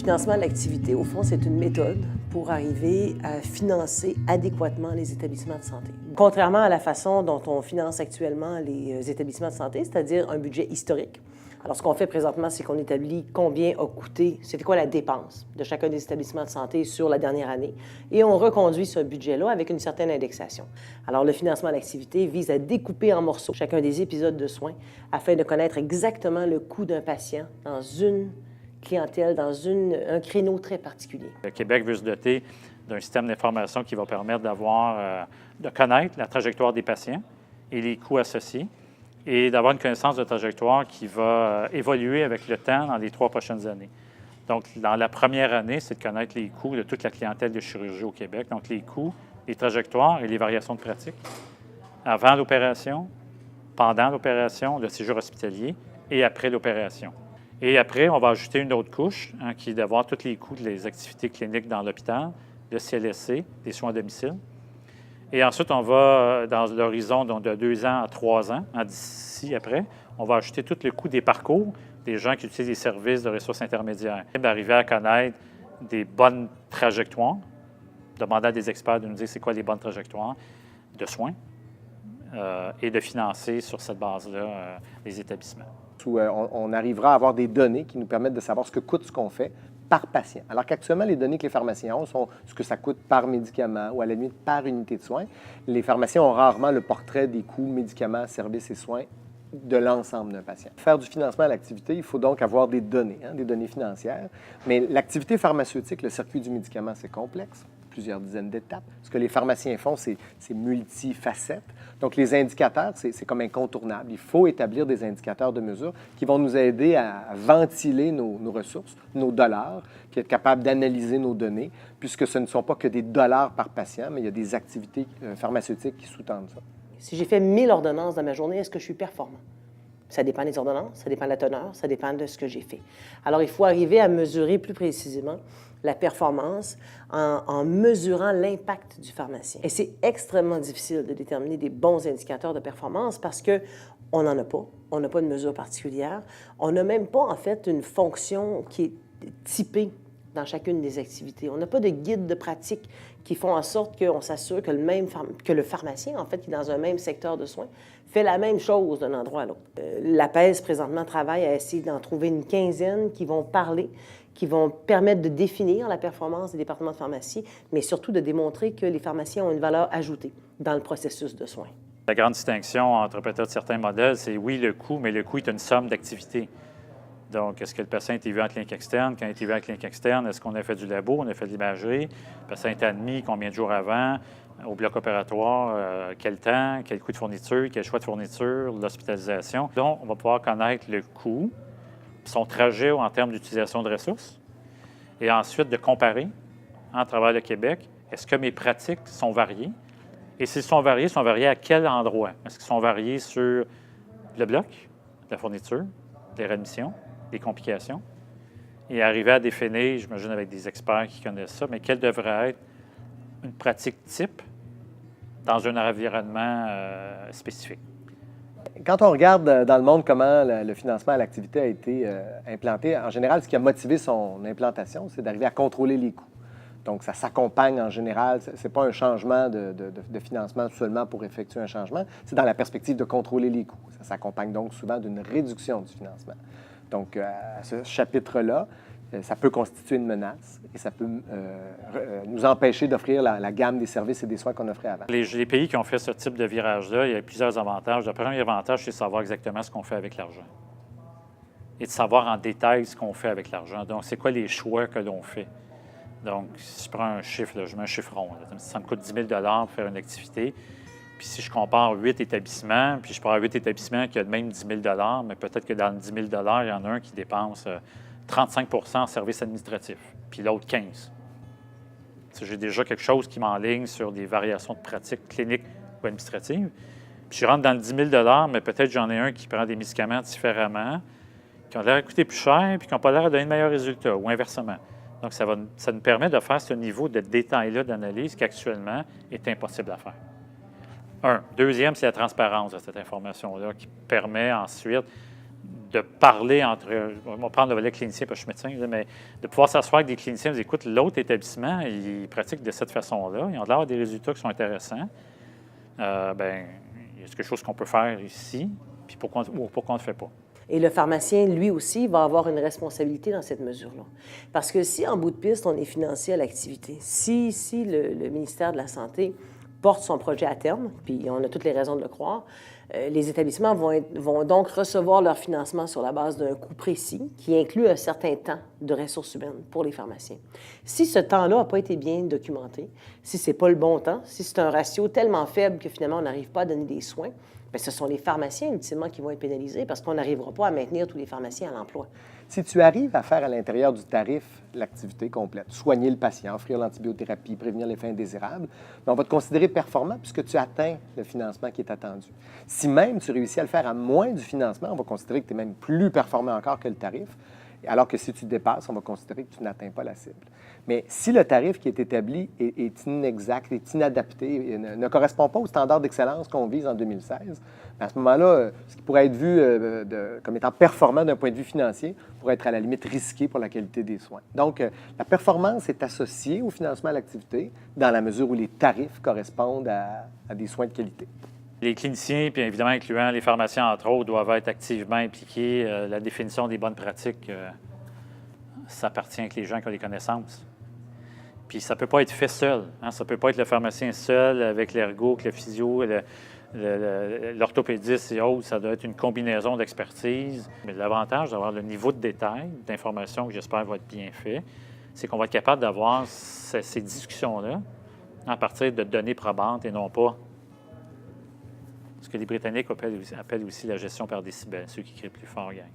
financement de l'activité, au fond, c'est une méthode pour arriver à financer adéquatement les établissements de santé. Contrairement à la façon dont on finance actuellement les établissements de santé, c'est-à-dire un budget historique. Alors, ce qu'on fait présentement, c'est qu'on établit combien a coûté, c'était quoi la dépense de chacun des établissements de santé sur la dernière année, et on reconduit ce budget-là avec une certaine indexation. Alors, le financement de l'activité vise à découper en morceaux chacun des épisodes de soins afin de connaître exactement le coût d'un patient dans une clientèle, dans un créneau très particulier. Le Québec veut se doter d'un système d'information qui va permettre de connaître la trajectoire des patients et les coûts associés, et d'avoir une connaissance de trajectoire qui va évoluer avec le temps dans les 3 prochaines années. Donc, dans la première année, c'est de connaître les coûts de toute la clientèle de chirurgie au Québec, donc les coûts, les trajectoires et les variations de pratique avant l'opération, pendant l'opération, le séjour hospitalier et après l'opération. Et après, on va ajouter une autre couche, qui est d'avoir tous les coûts des activités cliniques dans l'hôpital, le CLSC, des soins à domicile. Et ensuite, on va, dans l'horizon de 2 ans à 3 ans, d'ici après, on va ajouter tout le coût des parcours des gens qui utilisent les services de ressources intermédiaires. D'arriver à connaître des bonnes trajectoires, demander à des experts de nous dire c'est quoi les bonnes trajectoires de soins et de financer sur cette base-là les établissements. Où on arrivera à avoir des données qui nous permettent de savoir ce que coûte ce qu'on fait par patient. Alors qu'actuellement, les données que les pharmaciens ont sont ce que ça coûte par médicament ou à la limite par unité de soins. Les pharmaciens ont rarement le portrait des coûts médicaments, services et soins de l'ensemble d'un patient. Pour faire du financement à l'activité, il faut donc avoir des données financières. Mais l'activité pharmaceutique, le circuit du médicament, c'est complexe, plusieurs dizaines d'étapes. Ce que les pharmaciens font, c'est multifacettes. Donc, les indicateurs, c'est comme incontournable. Il faut établir des indicateurs de mesure qui vont nous aider à ventiler nos ressources, nos dollars, puis être capable d'analyser nos données, puisque ce ne sont pas que des dollars par patient, mais il y a des activités pharmaceutiques qui sous-tendent ça. Si j'ai fait 1000 ordonnances dans ma journée, est-ce que je suis performant? Ça dépend des ordonnances, ça dépend de la teneur, ça dépend de ce que j'ai fait. Alors, il faut arriver à mesurer plus précisément la performance en mesurant l'impact du pharmacien. Et c'est extrêmement difficile de déterminer des bons indicateurs de performance parce qu'on n'en a pas. On n'a pas de mesure particulière. On n'a même pas, en fait, une fonction qui est typée dans chacune des activités. On n'a pas de guide de pratique qui font en sorte qu'on s'assure que le pharmacien, en fait, qui est dans un même secteur de soins, fait la même chose d'un endroit à l'autre. L'APES, présentement, travaille à essayer d'en trouver une quinzaine qui vont parler, qui vont permettre de définir la performance des départements de pharmacie, mais surtout de démontrer que les pharmaciens ont une valeur ajoutée dans le processus de soins. La grande distinction entre peut-être certains modèles, c'est oui, le coût, mais le coût est une somme d'activités. Donc, est-ce que le patient a été vu en clinique externe? Quand il a été vu en clinique externe, est-ce qu'on a fait du labo, on a fait de l'imagerie? Le patient est admis combien de jours avant? Au bloc opératoire, quel temps, quel coût de fourniture, quel choix de fourniture, l'hospitalisation. Donc, on va pouvoir connaître le coût, son trajet en termes d'utilisation de ressources, et ensuite de comparer à travers le Québec, est-ce que mes pratiques sont variées? Et s'ils sont variés à quel endroit? Est-ce qu'ils sont variés sur le bloc, la fourniture, les réadmissions, les complications? Et arriver à définir, j'imagine avec des experts qui connaissent ça, mais quelle devrait être une pratique type dans un environnement spécifique. Quand on regarde dans le monde comment le financement à l'activité a été implanté, en général, ce qui a motivé son implantation, c'est d'arriver à contrôler les coûts. Donc, ça s'accompagne en général, ce n'est pas un changement de financement seulement pour effectuer un changement, c'est dans la perspective de contrôler les coûts. Ça s'accompagne donc souvent d'une réduction du financement. Donc, à ce chapitre-là, ça peut constituer une menace et ça peut nous empêcher d'offrir la gamme des services et des soins qu'on offrait avant. Les pays qui ont fait ce type de virage-là, il y a plusieurs avantages. Le premier avantage, c'est de savoir exactement ce qu'on fait avec l'argent et de savoir en détail ce qu'on fait avec l'argent. Donc, c'est quoi les choix que l'on fait? Donc, si je prends un chiffre, là, je mets un chiffre rond. Là, ça me coûte 10 000 pour faire une activité. Puis si je compare 8 établissements, puis je prends 8 établissements qui ont même 10 000 mais peut-être que dans le 10 000 il y en a un qui dépense 35 en services administratifs, puis l'autre 15. J'ai déjà quelque chose qui m'enligne sur des variations de pratiques cliniques ou administratives. Puis je rentre dans le 10 000 mais peut-être j'en ai un qui prend des médicaments différemment, qui ont l'air à coûter plus cher, puis qui n'ont pas l'air à donner de meilleurs résultats, ou inversement. Donc, ça nous permet de faire ce niveau de détail-là d'analyse qui, actuellement, est impossible à faire. Deuxième, c'est la transparence de cette information-là qui permet ensuite de parler entre, on va prendre le volet clinicien, parce que je suis médecin, là, mais de pouvoir s'asseoir avec des cliniciens, dire, écoute, l'autre établissement, ils pratiquent de cette façon-là, ils ont l'air des résultats qui sont intéressants. Bien, il y a quelque chose qu'on peut faire ici, puis pourquoi on ne le fait pas? Et le pharmacien, lui aussi, va avoir une responsabilité dans cette mesure-là. Parce que si, en bout de piste, on est financé à l'activité, si le ministère de la Santé porte son projet à terme, puis on a toutes les raisons de le croire, les établissements vont donc recevoir leur financement sur la base d'un coût précis qui inclut un certain temps de ressources humaines pour les pharmaciens. Si ce temps-là n'a pas été bien documenté, si ce n'est pas le bon temps, si c'est un ratio tellement faible que finalement on n'arrive pas à donner des soins, bien, ce sont les pharmaciens ultimement qui vont être pénalisés parce qu'on n'arrivera pas à maintenir tous les pharmaciens à l'emploi. Si tu arrives à faire à l'intérieur du tarif l'activité complète, soigner le patient, offrir l'antibiothérapie, prévenir l'effet indésirable, bien, on va te considérer performant puisque tu atteins le financement qui est attendu. Si même tu réussis à le faire à moins du financement, on va considérer que tu es même plus performant encore que le tarif, alors que si tu dépasses, on va considérer que tu n'atteins pas la cible. Mais si le tarif qui est établi est inexact, est inadapté, ne correspond pas aux standards d'excellence qu'on vise en 2016, à ce moment-là, ce qui pourrait être vu comme étant performant d'un point de vue financier pourrait être à la limite risqué pour la qualité des soins. Donc, la performance est associée au financement à l'activité dans la mesure où les tarifs correspondent à des soins de qualité. Les cliniciens, puis évidemment incluant les pharmaciens, entre autres, doivent être activement impliqués. La définition des bonnes pratiques, ça appartient avec les gens qui ont des connaissances. Puis ça ne peut pas être fait seul. Hein? Ça ne peut pas être le pharmacien seul avec l'ergo, avec le physio, l'orthopédiste et autres. Ça doit être une combinaison d'expertise. Mais l'avantage d'avoir le niveau de détail, d'information que j'espère va être bien fait, c'est qu'on va être capable d'avoir ces discussions-là à partir de données probantes et non pas ce que les Britanniques appellent aussi la gestion par décibels, ceux qui crient plus fort gagnent.